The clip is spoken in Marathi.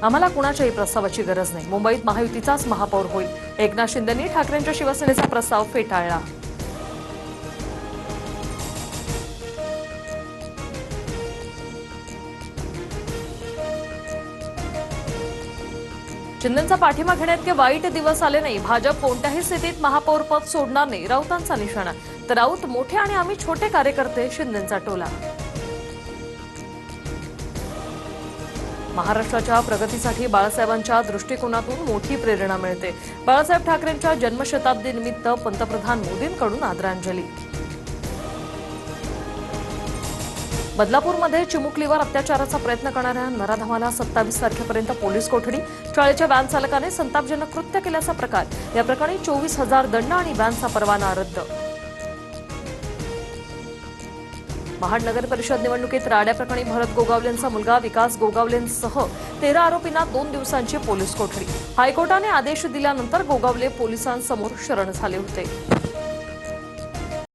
आम्हाला कुणाच्याही प्रस्तावाची गरज नाही। मुंबईत महायुतीचाच महापौर होईल। एकनाथ शिंदेंनी ठाकरेंच्या शिवसेनेचा प्रस्ताव फेटाळला। शिंदेंचा पाठिंबा घेण्यात काही वाईट दिवस आले नाही। भाजप कोणत्याही स्थितीत महापौर पद सोडणार नाही, राऊतांचा निशाणा। तर राऊत मोठे आणि आम्ही छोटे कार्यकर्ते, शिंदेंचा टोला। महाराष्ट्राच्या प्रगतीसाठी बाळासाहेबांच्या दृष्टिकोनातून मोठी प्रेरणा मिळते। बाळासाहेब ठाकरेंच्या जन्मशताब्दीनिमित्त पंतप्रधान मोदींकडून आदरांजली। बदलापूरमध्ये चिमुकलीवर अत्याचाराचा प्रयत्न करणाऱ्या नराधमाला 27 तारखेपर्यंत पोलीस कोठडी। शाळेच्या व्हॅन चालकाने संतापजनक कृत्य केल्याचा प्रकार। या प्रकरणी 24,000 दंड आणि व्हॅनचा परवाना रद्द। महाड नगर परिषद निवडणुकीत राड्या प्रकरणी भरत गोगावलेंचा मुलगा विकास गोगावलेंसह 13 आरोपींना 2 दिवसांची पोलीस कोठडी। हायकोर्टाने आदेश दिल्यानंतर गोगावले पोलिसांसमोर शरण झाले होते।